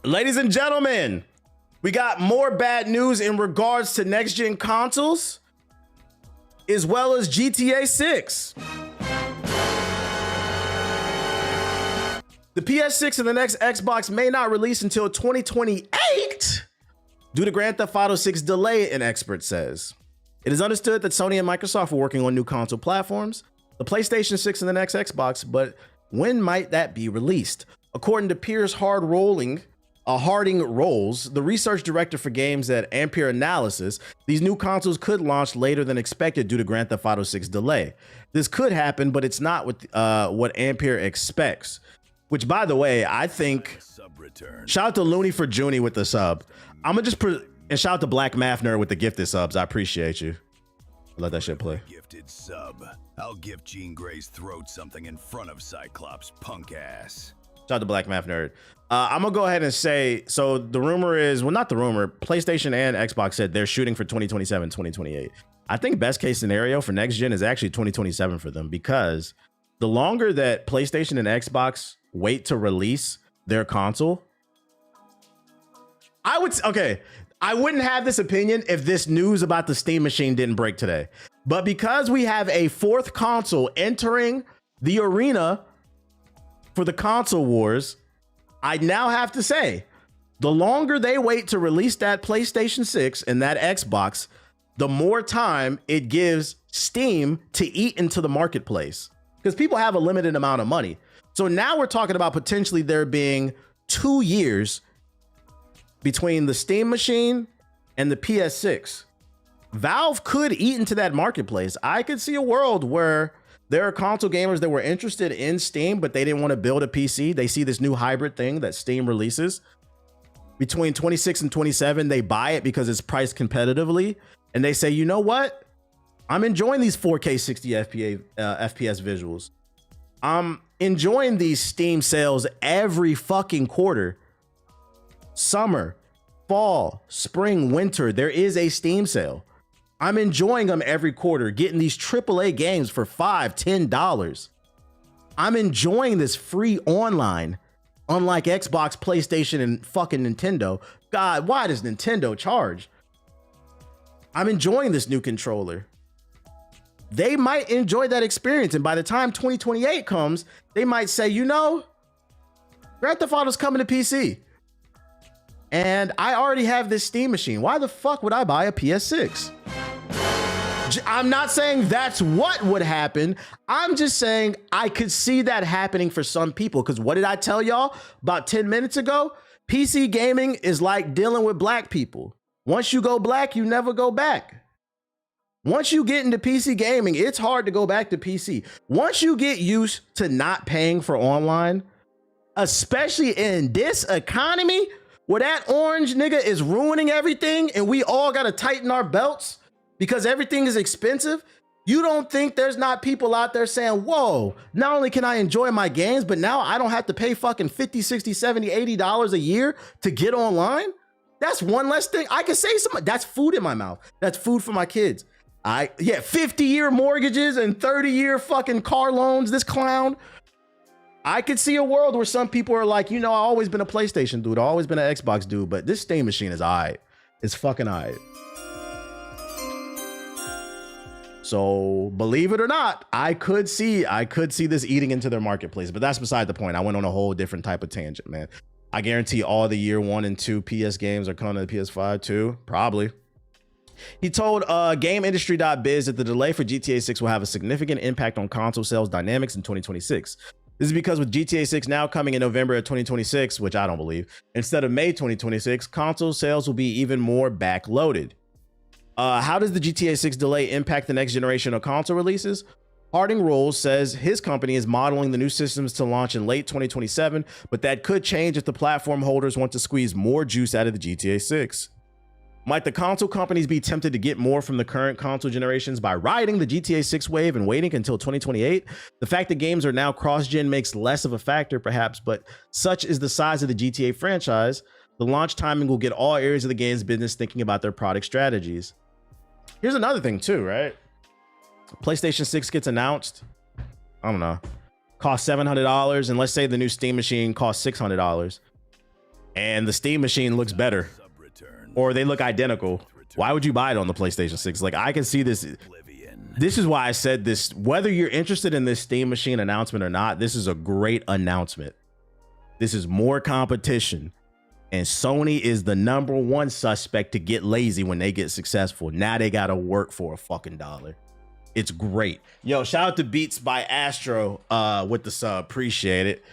Ladies and gentlemen, we got more bad news in regards to next-gen consoles, as well as GTA 6. The PS6 and the next Xbox may not release until 2028 due to Grand Theft Auto 6 delay, an expert says. It is understood that Sony and Microsoft are working on new console platforms, the PlayStation 6 and the next Xbox, but when might that be released? According to Piers Harding Rolls, the research director for games at Ampere Analysis, these new consoles could launch later than expected due to Grand Theft Auto 6 delay. This could happen, but it's not what Ampere expects. Which, by the way, I think, shout out to Looney for Junie with the sub. I'm gonna just, and shout out to Black Math Nerd with the gifted subs. I appreciate you. Let that shit play. Gifted sub. I'll give Jean Grey's throat something in front of Cyclops' punk ass. Shout out to Black Math Nerd. I'm gonna go ahead and say, so the rumor is, well, not the rumor, PlayStation and Xbox said they're shooting for 2027, 2028. I think best case scenario for next gen is actually 2027 for them, because the longer that PlayStation and Xbox wait to release their console, I wouldn't have this opinion if this news about the Steam machine didn't break today. But because we have a fourth console entering the arena for the console wars, I now have to say, the longer they wait to release that PlayStation 6 and that Xbox, the more time it gives Steam to eat into the marketplace, because people have a limited amount of money. So now we're talking about potentially there being 2 years between the Steam machine and the PS6. Valve could eat into that marketplace. I could see a world where there are console gamers that were interested in Steam, but they didn't want to build a PC. They see this new hybrid thing that Steam releases. Between 26 and 27, they buy it because it's priced competitively. And they say, you know what? I'm enjoying these 4K 60 FPS visuals. I'm enjoying these Steam sales every fucking quarter. Summer, fall, spring, winter, there is a Steam sale. I'm enjoying them every quarter, getting these AAA games for $5, $10. I'm enjoying this free online, unlike Xbox, PlayStation, and fucking Nintendo. God, why does Nintendo charge? I'm enjoying this new controller. They might enjoy that experience, and by the time 2028 comes, they might say, you know, Grand Theft Auto's coming to PC. And I already have this Steam machine. Why the fuck would I buy a PS6? I'm not saying that's what would happen. I'm just saying I could see that happening for some people. Because what did I tell y'all about 10 minutes ago? PC gaming is like dealing with black people. Once you go black, you never go back. Once you get into PC gaming, it's hard to go back to PC. Once you get used to not paying for online, especially in this economy where that orange nigga is ruining everything and we all got to tighten our belts because everything is expensive, you don't think there's not people out there saying, whoa, not only can I enjoy my games, but now I don't have to pay fucking $50, $60, $70, $80 a year to get online? That's one less thing. I can say something. That's food in my mouth. That's food for my kids. 50-year mortgages and 30-year fucking car loans, this clown. I could see a world where some people are like, you know, I've always been a PlayStation dude. I've always been an Xbox dude, but this Steam machine is all right. It's fucking all right. So believe it or not, I could see this eating into their marketplace, but that's beside the point. I went on a whole different type of tangent, man. I guarantee all the year 1 and 2 PS games are coming to the PS5 too, probably. He told GameIndustry.biz that the delay for GTA 6 will have a significant impact on console sales dynamics in 2026. This is because with GTA 6 now coming in November of 2026, which I don't believe, instead of May 2026, console sales will be even more backloaded. How does the GTA 6 delay impact the next generation of console releases? Harding Rolls says his company is modeling the new systems to launch in late 2027, but that could change if the platform holders want to squeeze more juice out of the GTA 6. Might the console companies be tempted to get more from the current console generations by riding the GTA 6 wave and waiting until 2028? The fact that games are now cross-gen makes less of a factor, perhaps, but such is the size of the GTA franchise, the launch timing will get all areas of the game's business thinking about their product strategies. Here's another thing too, right? PlayStation 6 gets announced, I don't know, costs $700, and let's say the new Steam machine costs $600. and the Steam machine looks better, or they look identical, why would you buy it on the PlayStation 6? Like, I can see this. This is why I said this. Whether you're interested in this Steam machine announcement or not, this is a great announcement. This is more competition. And Sony is the #1 suspect to get lazy when they get successful. Now they got to work for a fucking dollar. It's great. Yo, shout out to Beats by Astro with the sub. Appreciate it.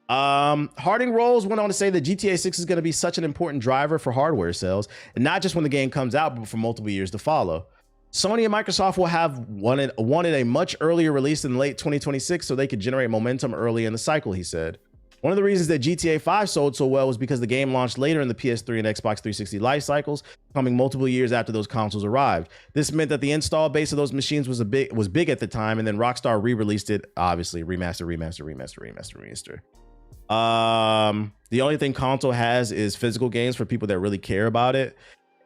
Harding Rolls went on to say that GTA 6 is going to be such an important driver for hardware sales, and not just when the game comes out, but for multiple years to follow. Sony and Microsoft will have wanted a much earlier release in late 2026 so they could generate momentum early in the cycle, he said. One of the reasons that GTA 5 sold so well was because the game launched later in the PS3 and Xbox 360 life cycles, coming multiple years after those consoles arrived. This meant that the install base of those machines was big at the time, and then Rockstar re-released it, obviously, remaster. The only thing console has is physical games for people that really care about it.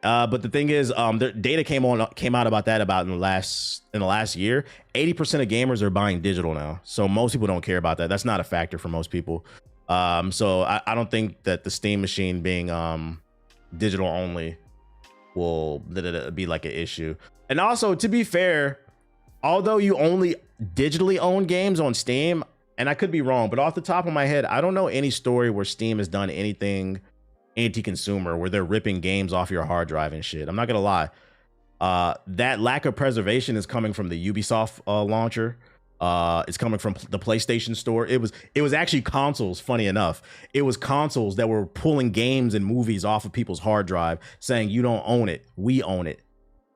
But the thing is, the data came out about that in the last year. 80% of gamers are buying digital now, so most people don't care about that. That's not a factor for most people. So I don't think that the Steam machine being digital only will be like an issue. And also, to be fair, although you only digitally own games on Steam, and I could be wrong, but off the top of my head, I don't know any story where Steam has done anything anti-consumer where they're ripping games off your hard drive and shit. I'm not gonna lie. That lack of preservation is coming from the Ubisoft launcher. It's coming from the PlayStation Store. It was actually consoles, funny enough. It was consoles that were pulling games and movies off of people's hard drive, saying you don't own it, we own it.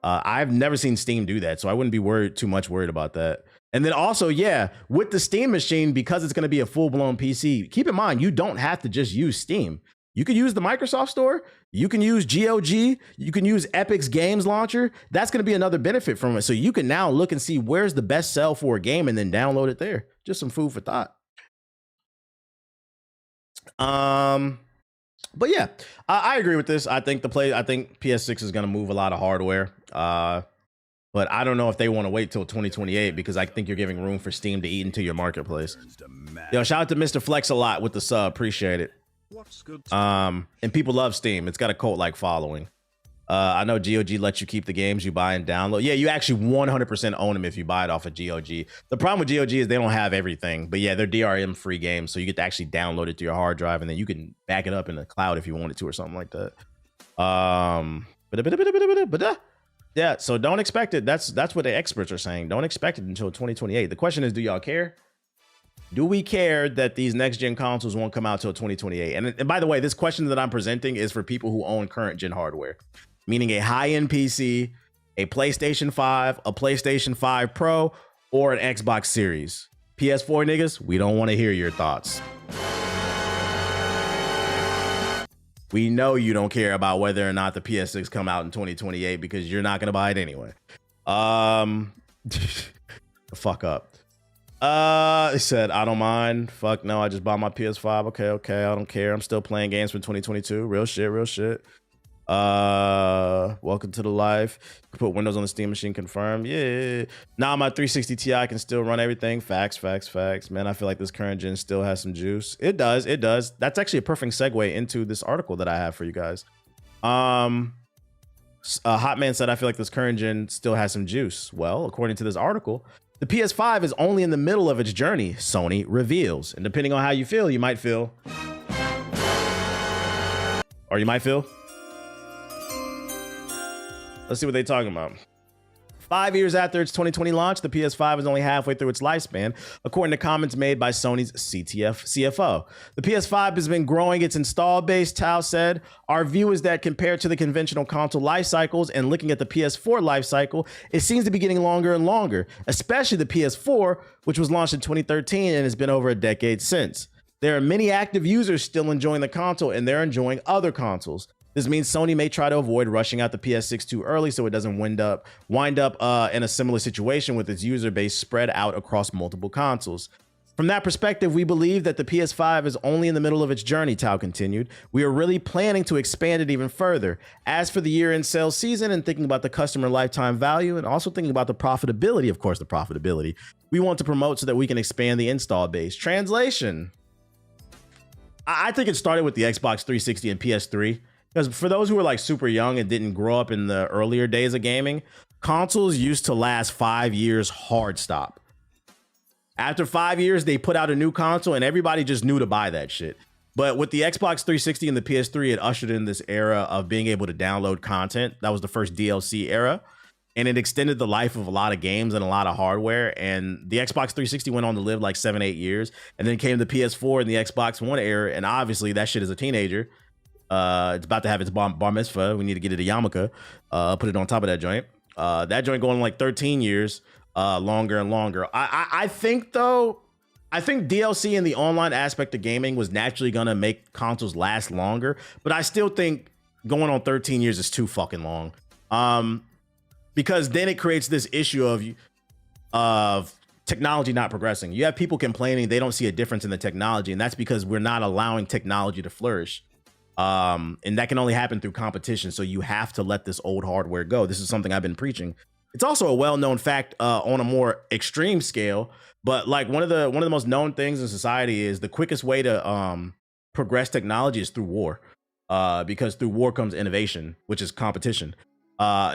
I've never seen Steam do that, so I wouldn't be too much worried about that. And then also, yeah, with the Steam machine, because it's going to be a full-blown PC, keep in mind, you don't have to just use Steam. You can use the Microsoft Store. You can use GOG. You can use Epic's Games Launcher. That's going to be another benefit from it. So you can now look and see where's the best sell for a game and then download it there. Just some food for thought. But yeah, I agree with this. I think PS6 is going to move a lot of hardware. But I don't know if they want to wait till 2028 because I think you're giving room for Steam to eat into your marketplace. Yo, shout out to Mr. Flex a lot with the sub. Appreciate it. And people love Steam. It's got a cult-like following. I know GOG lets you keep the games you buy and download. Yeah, you actually 100% own them if you buy it off of GOG. The problem with GOG is they don't have everything, but yeah, they're DRM-free games, so you get to actually download it to your hard drive, and then you can back it up in the cloud if you wanted to or something like that. Yeah, so don't expect it. That's what the experts are saying. Don't expect it until 2028. The question is, do y'all care? Do we care that these next-gen consoles won't come out till 2028? And by the way, this question that I'm presenting is for people who own current-gen hardware, meaning a high-end PC, a PlayStation 5, a PlayStation 5 Pro, or an Xbox Series. PS4 niggas, we don't want to hear your thoughts. We know you don't care about whether or not the PS6 come out in 2028 because you're not going to buy it anyway. Fuck up. He said, I don't mind. Fuck no, I just bought my PS5. Okay, I don't care. I'm still playing games from 2022. Real shit. Welcome to the life. You can put Windows on the Steam machine, confirmed. Yeah. Now my 360 Ti can still run everything. Facts. Man, I feel like this current gen still has some juice. It does. That's actually a perfect segue into this article that I have for you guys. Hotman said, I feel like this current gen still has some juice. Well, according to this article, the PS5 is only in the middle of its journey, Sony reveals. And depending on how you feel, you might feel. Or you might feel. Let's see what they're talking about. 5 years after its 2020 launch, the PS5 is only halfway through its lifespan, according to comments made by Sony's CFO. The PS5 has been growing its install base, Tao said. Our view is that compared to the conventional console life cycles and looking at the PS4 life cycle, it seems to be getting longer and longer, especially the PS4, which was launched in 2013 and has been over a decade since. There are many active users still enjoying the console, and they're enjoying other consoles. This means Sony may try to avoid rushing out the PS6 too early so it doesn't wind up in a similar situation with its user base spread out across multiple consoles. From that perspective, we believe that the PS5 is only in the middle of its journey, Tao continued. We are really planning to expand it even further. As for the year-end sales season and thinking about the customer lifetime value and also thinking about the profitability, of course, we want to promote so that we can expand the install base. Translation. I think it started with the Xbox 360 and PS3. Because for those who were like super young and didn't grow up in the earlier days of gaming, consoles used to last 5 years hard stop. After 5 years, they put out a new console and everybody just knew to buy that shit. But with the Xbox 360 and the PS3, it ushered in this era of being able to download content. That was the first DLC era. And it extended the life of a lot of games and a lot of hardware. And the Xbox 360 went on to live like 7-8 years. And then came the PS4 and the Xbox One era. And obviously that shit is a teenager. It's about to have its bar mitzvah. We need to get it a yarmulke. Put it on top of that joint. That joint going like 13 years longer and longer. I think though, I think DLC and the online aspect of gaming was naturally going to make consoles last longer. But I still think going on 13 years is too fucking long. Because then it creates this issue of technology not progressing. You have people complaining they don't see a difference in the technology, and that's because we're not allowing technology to flourish. And that can only happen through competition. So you have to let this old hardware go. This is something I've been preaching. It's also a well-known fact on a more extreme scale, but like one of the most known things in society is the quickest way to progress technology is through war. Because through war comes innovation, which is competition.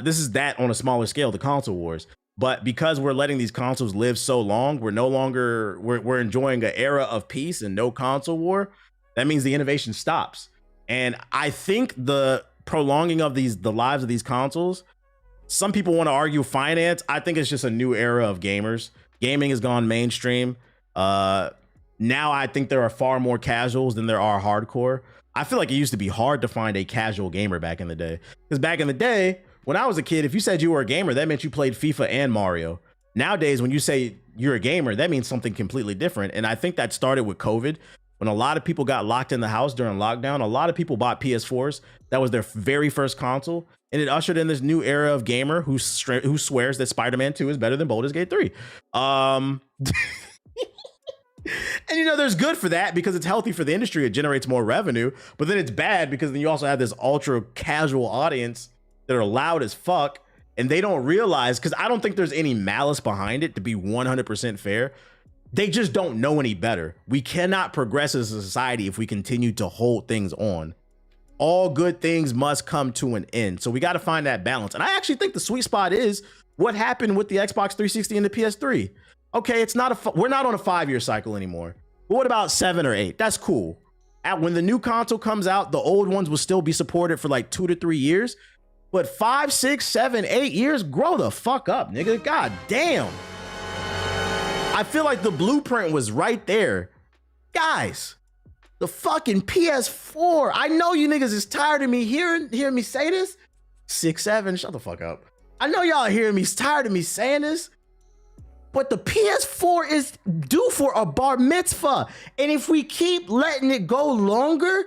This is that on a smaller scale, the console wars. But because we're letting these consoles live so long, we're enjoying an era of peace and no console war. That means the innovation stops. And I think the prolonging of the lives of these consoles, some people want to argue finance. I think it's just a new era of gamers. Gaming has gone mainstream. Now I think there are far more casuals than there are hardcore. I feel like it used to be hard to find a casual gamer back in the day. Because back in the day, when I was a kid, if you said you were a gamer, that meant you played FIFA and Mario. Nowadays, when you say you're a gamer, that means something completely different. And I think that started with COVID. When a lot of people got locked in the house during lockdown, a lot of people bought PS4s. That was their very first console. And it ushered in this new era of gamer who swears that Spider-Man 2 is better than Baldur's Gate 3. And, you know, there's good for that because it's healthy for the industry. It generates more revenue. But then it's bad because then you also have this ultra casual audience that are loud as fuck. And they don't realize, because I don't think there's any malice behind it, to be 100% fair. They just don't know any better. We cannot progress as a society if we continue to hold things on. All good things must come to an end. So we got to find that balance. And I actually think the sweet spot is what happened with the Xbox 360 and the PS3. Okay, it's not we're not on a 5-year cycle anymore. But what about 7 or 8? That's cool. When the new console comes out, the old ones will still be supported for like 2 to 3 years. But 5, 6, 7, 8 years, grow the fuck up, nigga. God damn. I feel like the blueprint was right there. Guys, the fucking PS4. I know you niggas is tired of me hearing me say this. 6, 7, shut the fuck up. I know y'all hearing me, tired of me saying this. But the PS4 is due for a bar mitzvah. And if we keep letting it go longer,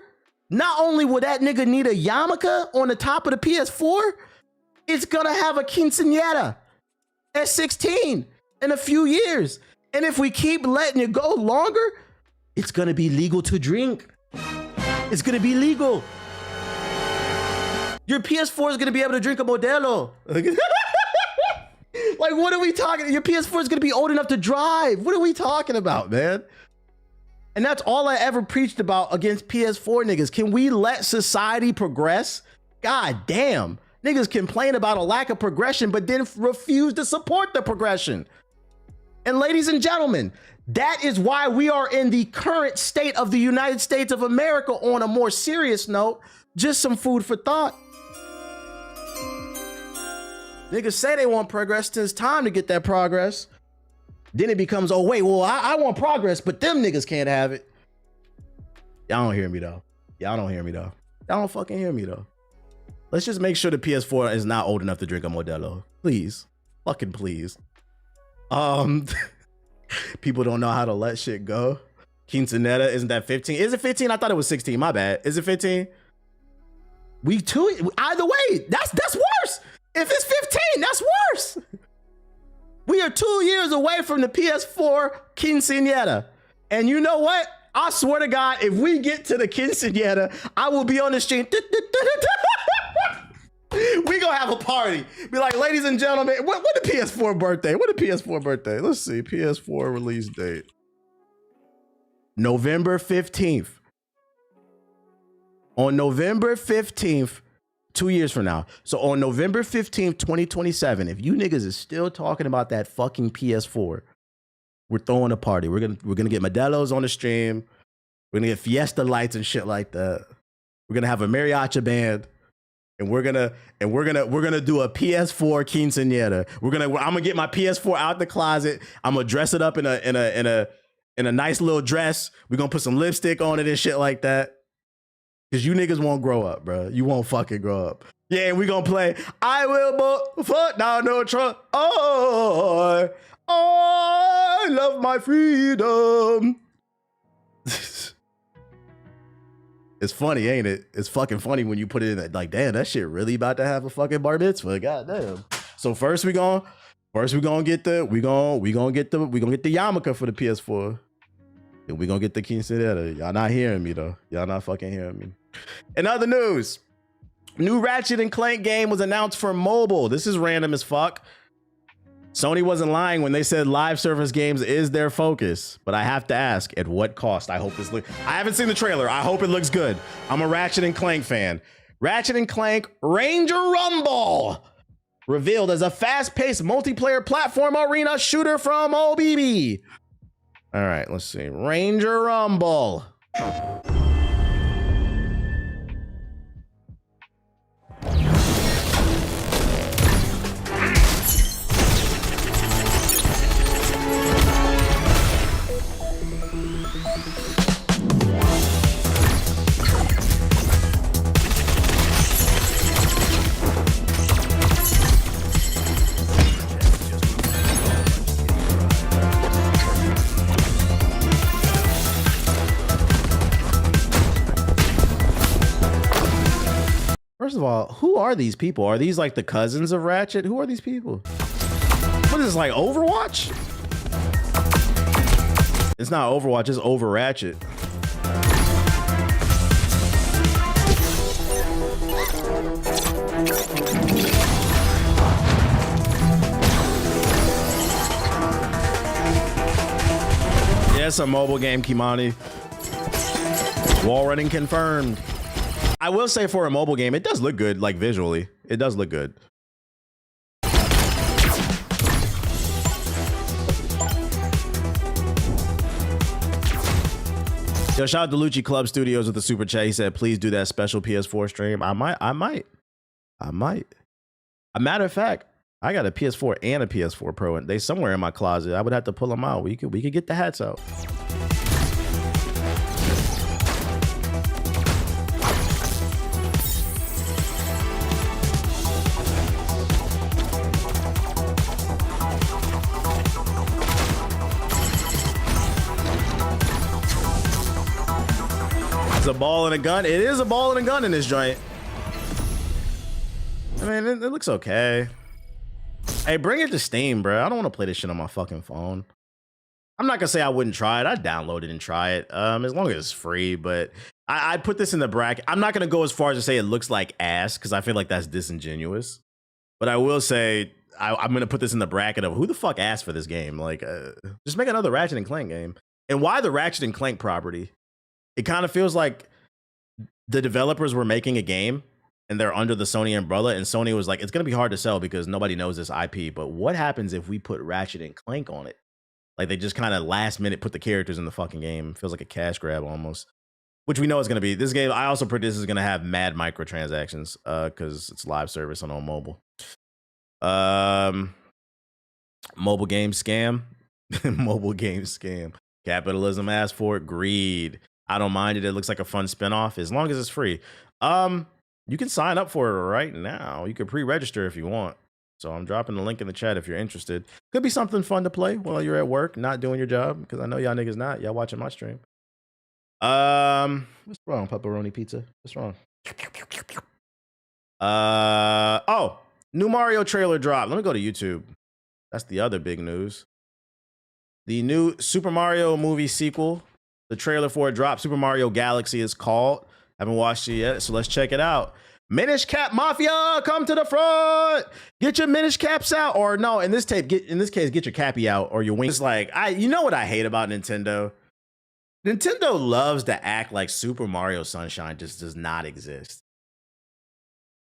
not only will that nigga need a yarmulke on the top of the PS4, it's gonna have a quinceañera at 16 in a few years. And if we keep letting it go longer, it's gonna be legal to drink. It's gonna be legal. Your PS4 is gonna be able to drink a Modelo. Like, what are we talking? Your PS4 is gonna be old enough to drive. What are we talking about, man? And that's all I ever preached about against PS4 niggas. Can we let society progress? God damn. Niggas complain about a lack of progression, but then refuse to support the progression. And ladies and gentlemen, that is why we are in the current state of the United States of America. On a more serious note, just some food for thought. Niggas say they want progress till it's time to get that progress. Then it becomes, oh wait, well, I want progress, but them niggas can't have it. Y'all don't hear me though. Y'all don't hear me though. Y'all don't fucking hear me though. Let's just make sure the PS4 is not old enough to drink a Modelo. Please. Fucking please. People don't know how to let shit go. Quinceanera, isn't that 15? Is it 15? I thought it was 16. My bad. Is it 15? Either way, that's worse. If it's 15, that's worse. We are 2 years away from the PS4 quinceañera. And you know what? I swear to God, if we get to the quinceañera, I will be on the street. We gonna have a party. Be like, ladies and gentlemen, what the PS4 birthday? What the PS4 birthday? Let's see, PS4 release date. November 15th. On November 15th, 2 years from now. So on November 15th, 2027, if you niggas is still talking about that fucking PS4, we're throwing a party. We're gonna get Modelo's on the stream. We're gonna get Fiesta lights and shit like that. We're gonna have a mariachi band, and we're gonna do a PS4 quinceañera. I'm gonna get my PS4 out the closet. I'm gonna dress it up in a nice little dress. We're gonna put some lipstick on it and shit like that. Cause you niggas won't grow up, bro. You won't fucking grow up. Yeah, we gonna play I will foot down no truck. Oh, I love my freedom. It's funny, ain't it? It's fucking funny when you put it in that, like, damn, that shit really about to have a fucking bar mitzvah. God damn. So first we gonna get the yarmulke for the PS4. And we gonna get the quinceañera. Y'all not hearing me though. Y'all not fucking hearing me. In other news, new Ratchet and Clank game was announced for mobile. This is random as fuck. Sony wasn't lying when they said live service games is their focus, but I have to ask, at what cost? I hope this I haven't seen the trailer. I hope it looks good. I'm a Ratchet and Clank fan. Ratchet and Clank Ranger Rumble revealed as a fast-paced multiplayer platform arena shooter from OBB. All right, let's see. Ranger Rumble. First of all, who are these people? Are these like the cousins of Ratchet? Who are these people? What is this, like Overwatch? It's not Overwatch, it's Over Ratchet. Yeah, it's a mobile game, Kimani. Wall running confirmed. I will say for a mobile game, it does look good, like visually. It does look good. Yo, shout out to Lucci Club Studios with the super chat. He said, please do that special PS4 stream. I might. A matter of fact, I got a PS4 and a PS4 Pro, and they somewhere in my closet. I would have to pull them out. We could get the hats out. A ball and a gun. It is a ball and a gun in this joint. I mean, it looks okay. Hey, bring it to Steam, bro. I don't want to play this shit on my fucking phone. I'm not gonna say I wouldn't try it. I'd download it and try it, as long as it's free. But I'd put this in the bracket. I'm not gonna go as far as to say it looks like ass, because I feel like that's disingenuous. But I will say I'm gonna put this in the bracket of who the fuck asked for this game. Like, just make another Ratchet and Clank game. And why the Ratchet and Clank property? It kind of feels like the developers were making a game and they're under the Sony umbrella, and Sony was like, it's going to be hard to sell because nobody knows this IP. But what happens if we put Ratchet and Clank on it? Like, they just kind of last minute put the characters in the fucking game. Feels like a cash grab almost, which we know is going to be. This game, I also predict this is going to have mad microtransactions because it's live service on mobile. Mobile game scam. Mobile game scam. Capitalism asked for it. Greed. I don't mind it. It looks like a fun spinoff as long as it's free. You can sign up for it right now. You can pre-register if you want. So I'm dropping the link in the chat if you're interested. Could be something fun to play while you're at work, not doing your job, because I know y'all niggas not. Y'all watching my stream. What's wrong, pepperoni pizza? What's wrong? Oh, new Mario trailer drop. Let me go to YouTube. That's the other big news. The new Super Mario movie sequel. The trailer for it dropped. Super Mario Galaxy is called. Haven't watched it yet, so let's check it out. Minish Cap Mafia, come to the front. Get your Minish Caps out, or no, in this case, get your Cappy out or your wings. Like, you know what I hate about Nintendo? Nintendo loves to act like Super Mario Sunshine just does not exist.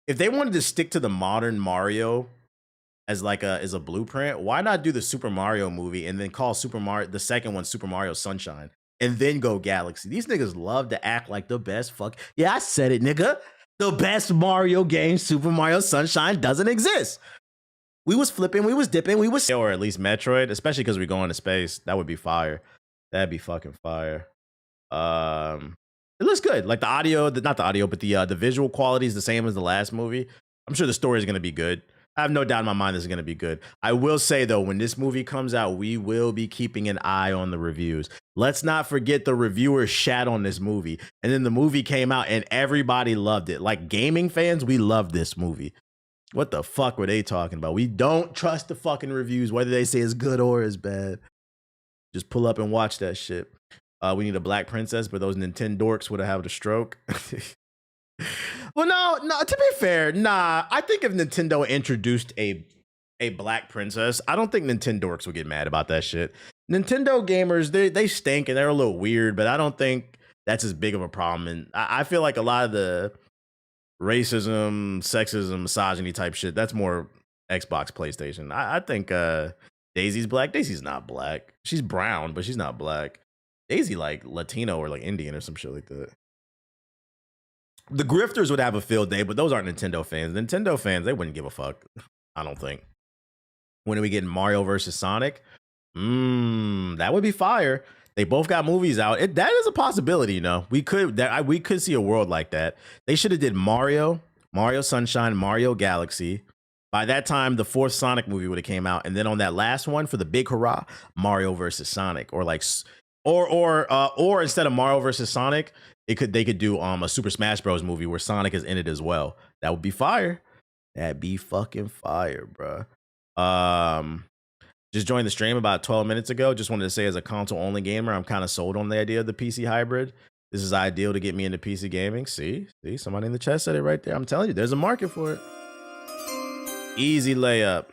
If they wanted to stick to the modern Mario as like a blueprint, why not do the Super Mario movie and then call Super Mario the second one Super Mario Sunshine and then go Galaxy? These niggas love to act like the best yeah, I said it, nigga. The best Mario game, Super Mario Sunshine, doesn't exist. We was flipping, we was dipping, we was, or at least Metroid, especially because we're going to space. That would be fire. That'd be fucking fire. It looks good. Like the audio, not the audio, but the visual quality is the same as the last movie. I'm sure the story is going to be good. I have no doubt in my mind this is going to be good. I will say though, when this movie comes out, we will be keeping an eye on the reviews. Let's not forget the reviewers shat on this movie, and then the movie came out and everybody loved it. Like gaming fans, we love this movie. What the fuck were they talking about? We don't trust the fucking reviews, whether they say it's good or it's bad. Just pull up and watch that shit. We need a black princess, but those Nintendo dorks would have had a stroke. Well, no, to be fair, nah. I think if Nintendo introduced a black princess, I don't think Nintendo dorks would get mad about that shit. Nintendo gamers, they stink and they're a little weird, but I don't think that's as big of a problem. And I feel like a lot of the racism, sexism, misogyny type shit, that's more Xbox, PlayStation. I think Daisy's black. Daisy's not black. She's brown, but she's not black. Daisy like Latino or like Indian or some shit like that. The grifters would have a field day, but those aren't Nintendo fans. Nintendo fans, they wouldn't give a fuck. I don't think. When are we getting Mario versus Sonic? That would be fire. They both got movies out. That is a possibility, you know. We could see a world like that. They should have did Mario Sunshine, Mario Galaxy. By that time, the fourth Sonic movie would have came out, and then on that last one for the big hurrah, Mario versus Sonic, or like, or instead of Mario versus Sonic, they could do a Super Smash Bros. Movie where Sonic is in it as well. That would be fire. That'd be fucking fire, bro. Just joined the stream about 12 minutes ago. Just wanted to say, as a console-only gamer, I'm kind of sold on the idea of the PC hybrid. This is ideal to get me into PC gaming. See, somebody in the chat said it right there. I'm telling you, there's a market for it. Easy layup.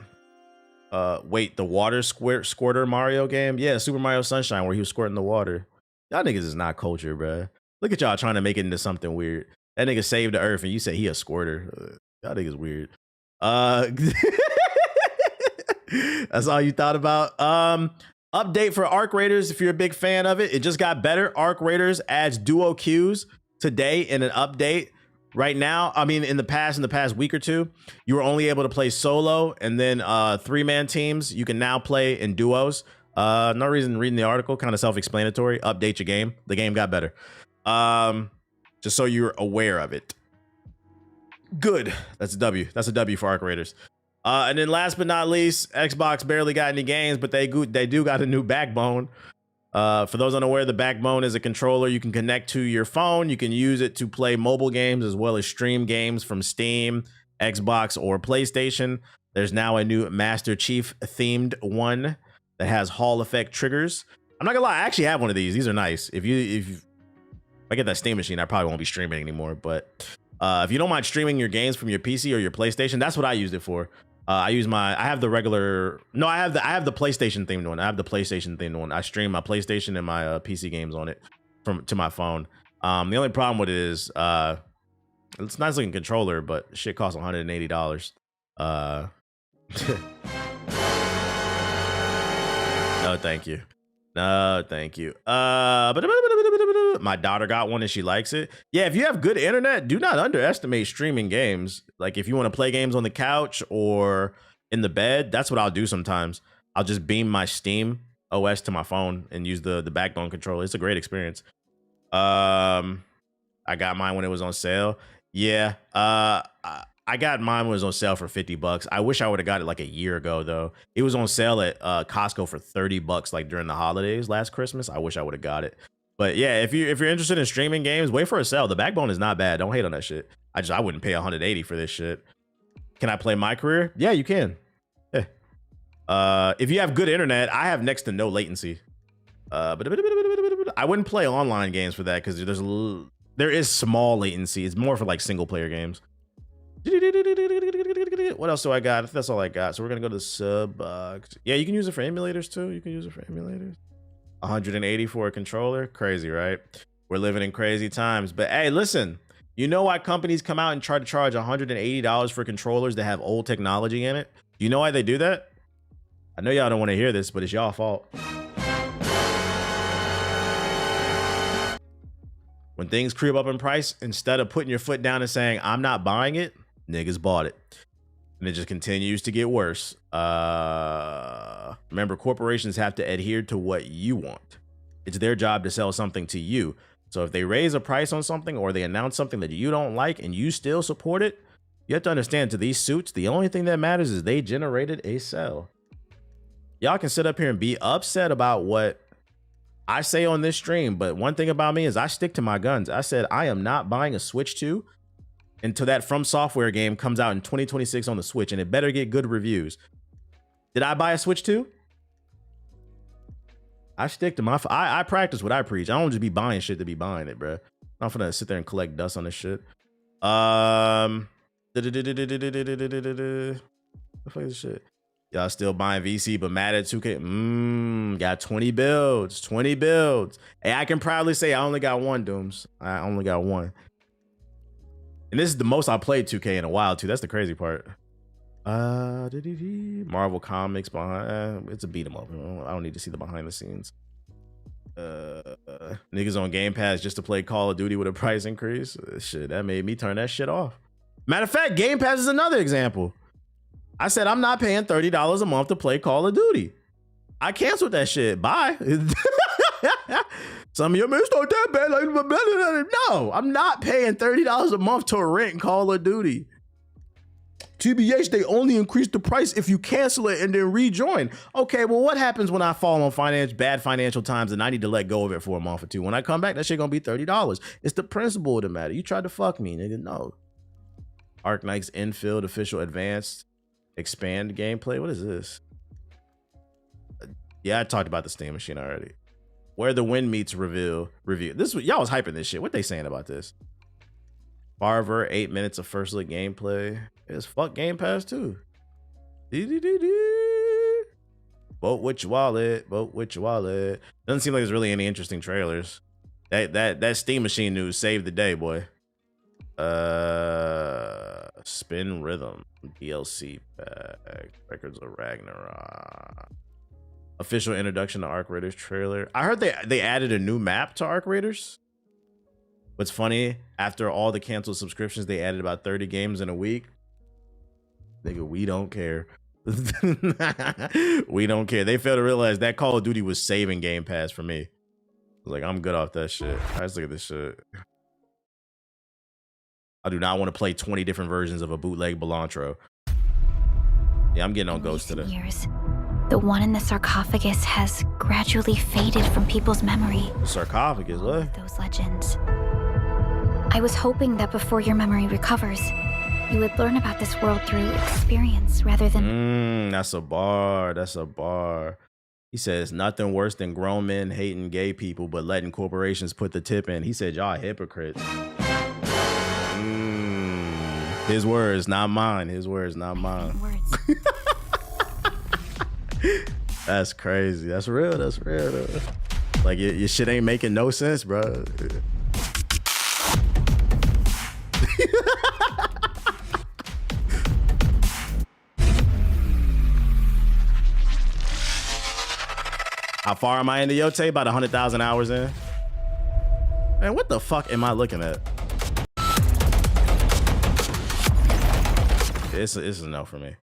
Wait, the water squirter Mario game? Yeah, Super Mario Sunshine, where he was squirting the water. Y'all niggas is not culture, bro. Look at y'all trying to make it into something weird. That nigga saved the earth, and you say he a squirter. Y'all niggas weird. That's all you thought about. Update for Arc Raiders. If you're a big fan of it, it just got better. Arc Raiders adds duo queues today in an update. Right now, I mean, in the past week or two, you were only able to play solo, and then 3-man teams. You can now play in duos. No reason reading the article, kind of self-explanatory. Update your game. The game got better. Just so you're aware of it. Good. That's a W. That's a W for Arc Raiders. And then last but not least, Xbox barely got any games, but they do got a new backbone. For those unaware, the backbone is a controller you can connect to your phone. You can use it to play mobile games as well as stream games from Steam, Xbox, or PlayStation. There's now a new Master Chief themed one that has Hall effect triggers. I'm not gonna lie, I actually have one of these. These are nice. If I get that Steam machine, I probably won't be streaming anymore. But if you don't mind streaming your games from your PC or your PlayStation, that's what I used it for. I have the PlayStation themed one. I have the PlayStation themed one. I stream my PlayStation and my PC games on it to my phone. The only problem with it is it's a nice looking controller, but shit costs $180. No, thank you. No, thank you. My daughter got one and she likes it. Yeah, if you have good internet, do not underestimate streaming games. Like if you want to play games on the couch or in the bed, that's what I'll do sometimes. I'll just beam my Steam OS to my phone and use the backbone controller. It's a great experience. I got mine when it was on sale. Yeah, I got mine when it was on sale for $50. I wish I would have got it like a year ago though. It was on sale at Costco for $30 like during the holidays last Christmas. I wish I would have got it. But yeah, if you're interested in streaming games, wait for a sale. The backbone is not bad. Don't hate on that shit. I wouldn't pay $180 for this shit. Can I play my career? Yeah, you can. Yeah. If you have good internet, I have next to no latency. But I wouldn't play online games for that because there is small latency. It's more for like single player games. What else do I got? That's all I got. So we're gonna go to the sub box. Yeah, you can use it for emulators too. You can use it for emulators. 180 for a controller. Crazy, right? We're living in crazy times. But hey, listen, you know why companies come out and try to charge $180 for controllers that have old technology in it? You know why they do that? I know y'all don't want to hear this, but it's y'all fault. When things creep up in price, instead of putting your foot down and saying, I'm not buying it, niggas bought it. And it just continues to get worse. Remember, corporations have to adhere to what you want. It's their job to sell something to you. So if they raise a price on something or they announce something that you don't like and you still support it, you have to understand, to these suits, the only thing that matters is they generated a sell. Y'all can sit up here and be upset about what I say on this stream, but one thing about me is I stick to my guns. I said I am not buying a Switch 2 until that From Software game comes out in 2026 on the Switch, and it better get good reviews. Did I buy a Switch 2? I stick to my... I practice what I preach. I don't just be buying shit to be buying it, bro. I'm not gonna sit there and collect dust on this shit. What the fuck is this shit? Y'all still buying VC, but mad at 2K. Got 20 builds. 20 builds. Hey, I can proudly say I only got one, Dooms. I only got one. And this is the most I played 2K in a while, too. That's the crazy part. Marvel Comics behind. It's a beat 'em up. I don't need to see the behind the scenes. Niggas on Game Pass just to play Call of Duty with a price increase. Shit, that made me turn that shit off. Matter of fact, Game Pass is another example. I said, I'm not paying $30 a month to play Call of Duty. I canceled that shit. Bye. Some of you may start that bad. Like, no, I'm not paying $30 a month to rent Call of Duty. TBH, they only increase the price if you cancel it and then rejoin. Okay, well, what happens when I fall on bad financial times and I need to let go of it for a month or two? When I come back, that shit gonna be $30. It's the principle of the matter. You tried to fuck me, nigga. No. Arc Knight's Infield Official Advanced Expand gameplay. What is this? Yeah, I talked about the Steam Machine already. Where the Wind Meets review. This y'all was hyping this shit. What they saying about this? Farver, 8 minutes of first look gameplay. It's fuck Game Pass too. Vote with your wallet. Vote with your wallet. Doesn't seem like there's really any interesting trailers. That Steam Machine news saved the day, boy. Spin Rhythm DLC pack. Records of Ragnarok. Official introduction to Arc Raiders trailer. I heard they added a new map to Arc Raiders. What's funny, after all the canceled subscriptions, they added about 30 games in a week. Nigga, we don't care. We don't care. They failed to realize that Call of Duty was saving Game Pass for me. Like, I'm good off that shit. Let's look at this shit. I do not want to play 20 different versions of a bootleg Belantro. Yeah, I'm getting on Ghost today. Years, the one in the sarcophagus has gradually faded from people's memory. Sarcophagus, what? Those legends. I was hoping that before your memory recovers, you would learn about this world through experience rather than... That's a bar. That's a bar. He says nothing worse than grown men hating gay people but letting corporations put the tip in. He said y'all hypocrites. His words, not mine. His words, not mine. That's crazy. That's real. That's real. Though. Like your shit ain't making no sense, bro. How far am I into Yote? About 100,000 hours in. Man, what the fuck am I looking at? It's a no for me.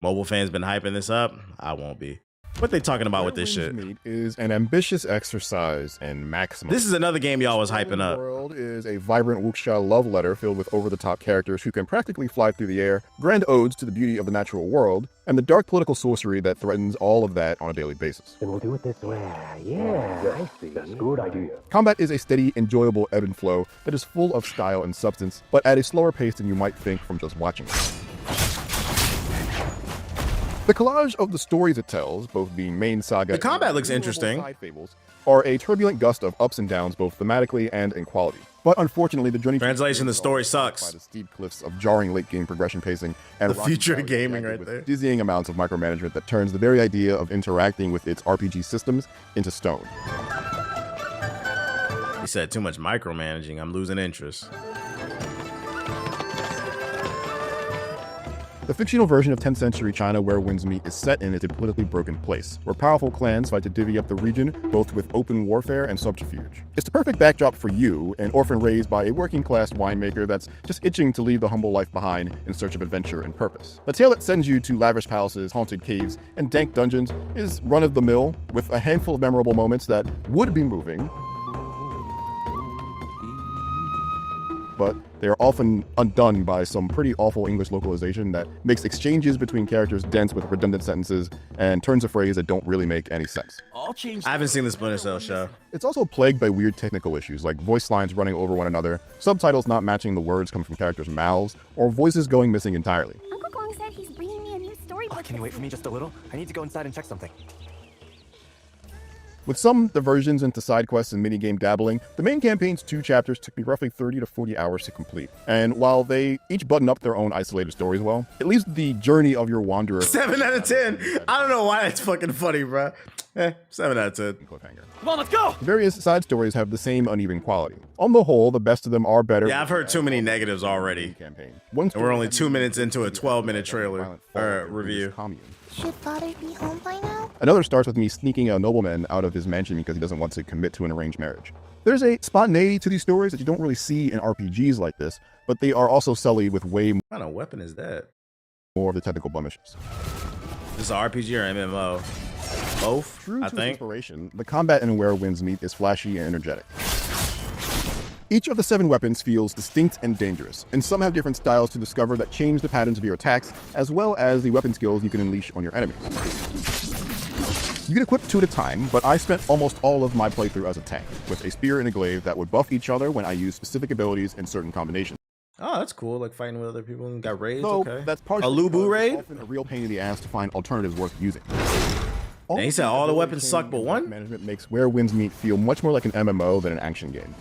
Mobile fans been hyping this up. I won't be. What they talking about with this shit? Meat is an ambitious exercise in maximum. This is another game y'all was hyping up. The World is a vibrant wuxia love letter filled with over-the-top characters who can practically fly through the air, grand odes to the beauty of the natural world, and the dark political sorcery that threatens all of that on a daily basis. Then we'll do it this way. Yeah, I see. That's a good idea. Combat is a steady, enjoyable ebb and flow that is full of style and substance, but at a slower pace than you might think from just watching it. The collage of the stories it tells, both being main saga... The combat looks interesting. Side fables, are a turbulent gust of ups and downs both thematically and in quality. But unfortunately, the journey... Translation, the story by sucks. the steep cliffs of jarring late-game progression pacing and The future of gaming right with there. dizzying amounts of micromanagement that turns the very idea of interacting with its RPG systems into stone. He said too much micromanaging. I'm losing interest. The fictional version of 10th century China where Winds Meet is set in a politically broken place, where powerful clans fight to divvy up the region, both with open warfare and subterfuge. It's the perfect backdrop for you, an orphan raised by a working-class winemaker that's just itching to leave the humble life behind in search of adventure and purpose. The tale that sends you to lavish palaces, haunted caves, and dank dungeons is run-of-the-mill, with a handful of memorable moments that would be moving, but they are often undone by some pretty awful English localization that makes exchanges between characters dense with redundant sentences and turns of phrase that don't really make any sense. I haven't seen the Splinter Cell show. It's also plagued by weird technical issues like voice lines running over one another, subtitles not matching the words coming from characters' mouths, or voices going missing entirely. Uncle Gong said he's bringing me a new storybook. Can you wait for me just a little? I need to go inside and check something. With some diversions into side quests and minigame dabbling, the main campaign's 2 chapters took me roughly 30 to 40 hours to complete. And while they each button up their own isolated stories well, it leaves the journey of your wanderer 7 out of 10. I don't know why that's fucking funny, bro. 7 out of 10. cliffhanger. Come on, let's go! The various side stories have the same uneven quality. On the whole, the best of them are better. Yeah, I've heard too many negatives already. Campaign. And we're only 2 minutes into a 12-minute trailer or review. Should father be home by now? Another starts with me sneaking a nobleman out of his mansion because he doesn't want to commit to an arranged marriage. There's a spontaneity to these stories that you don't really see in RPGs like this, but they are also sullied with way What kind of weapon is that? more of the technical blemishes. This is an RPG or MMO? Both, True to I its think. inspiration, the combat in Where Winds Meet is flashy and energetic. Each of the 7 weapons feels distinct and dangerous, and some have different styles to discover that change the patterns of your attacks, as well as the weapon skills you can unleash on your enemies. You can equip 2 at a time, but I spent almost all of my playthrough as a tank, with a spear and a glaive that would buff each other when I used specific abilities in certain combinations. Oh, that's cool. Like fighting with other people and got raids. So Okay. that's partially a Lubu because raid? it's often a real pain in the ass to find alternatives worth using. And he said all the weapons suck but one? Management makes Where Winds Meet feel much more like an MMO than an action game.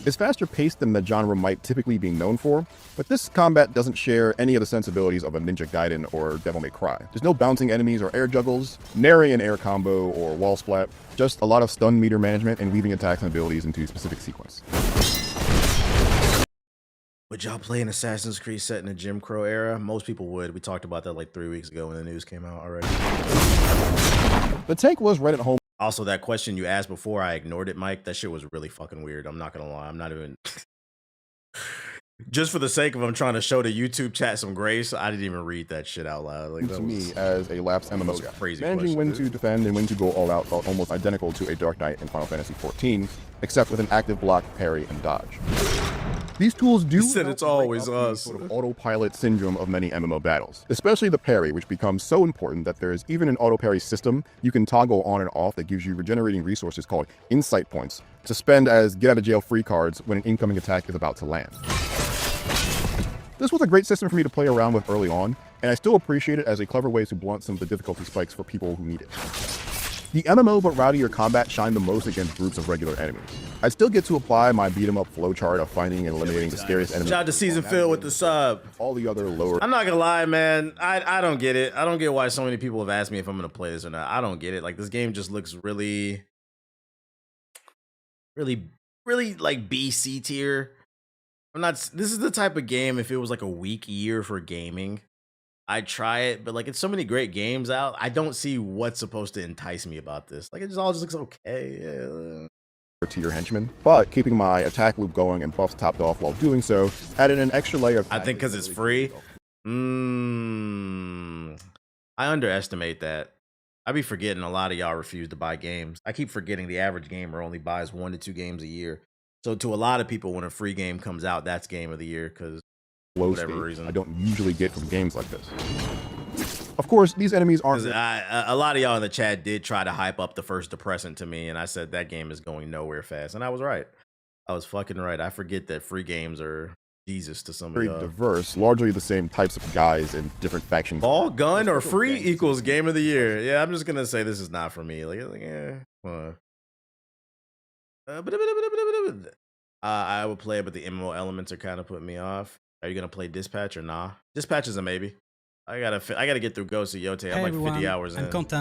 It's faster paced than the genre might typically be known for, but this combat doesn't share any of the sensibilities of a Ninja Gaiden or Devil May Cry. There's no bouncing enemies or air juggles, nary an air combo or wall splat, just a lot of stun meter management and weaving attacks and abilities into a specific sequence. Would y'all play an Assassin's Creed set in the Jim Crow era? Most people would. We talked about that like 3 weeks ago when the news came out already. The tank was right at home. Also, that question you asked before, I ignored it, Mike. That shit was really fucking weird. I'm not gonna lie. I'm not even... Just for the sake of I'm trying to show the YouTube chat some grace, I didn't even read that shit out loud. Like, that To was... me, as a lapsed MMO guy, crazy managing question, when dude. to defend and when to go all out felt almost identical to a Dark Knight in Final Fantasy XIV, except with an active block, parry, and dodge. These tools do He said help it's break always up the us. sort of autopilot syndrome of many MMO battles, especially the parry, which becomes so important that there is even an auto parry system you can toggle on and off that gives you regenerating resources called insight points to spend as get out of jail free cards when an incoming attack is about to land. This was a great system for me to play around with early on, and I still appreciate it as a clever way to blunt some of the difficulty spikes for people who need it. The MMO but rowdier combat shined the most against groups of regular enemies. I still get to apply my beat-em-up flowchart of finding and eliminating the scariest enemies. Shout out to Season Phil with the sub. All the other lower... I'm not gonna lie, man. I don't get it. I don't get why so many people have asked me if I'm gonna play this or not. I don't get it. Like, this game just looks really like BC tier. This is the type of game, if it was like a weak year for gaming, I'd try it, but like it's so many great games out. I don't see what's supposed to entice me about this. Like, it just all just looks okay. Yeah. tier henchmen, but keeping my attack loop going and buffs topped off while doing so added an extra layer of... I think because it's free. I underestimate that. I be forgetting a lot of y'all refuse to buy games. I keep forgetting the average gamer only buys 1 to 2 games a year. So to a lot of people, when a free game comes out, that's game of the year because low whatever state reason. I don't usually get from games like this. Of course, these enemies aren't... A lot of y'all in the chat did try to hype up the first Depressant to me, and I said that game is going nowhere fast, and I was right. I was fucking right. I forget that free games are Jesus to some of very y'all. diverse, largely the same types of guys in different factions. Ball, gun, or free equals game of the year. Yeah, I'm just gonna say this is not for me. I would play it, but the MMO elements are kind of putting me off. Are you gonna play Dispatch or nah? Dispatch is a maybe. I gotta get through Ghost of Yote. I'm Hey like 50 everyone, hours I'm in. content.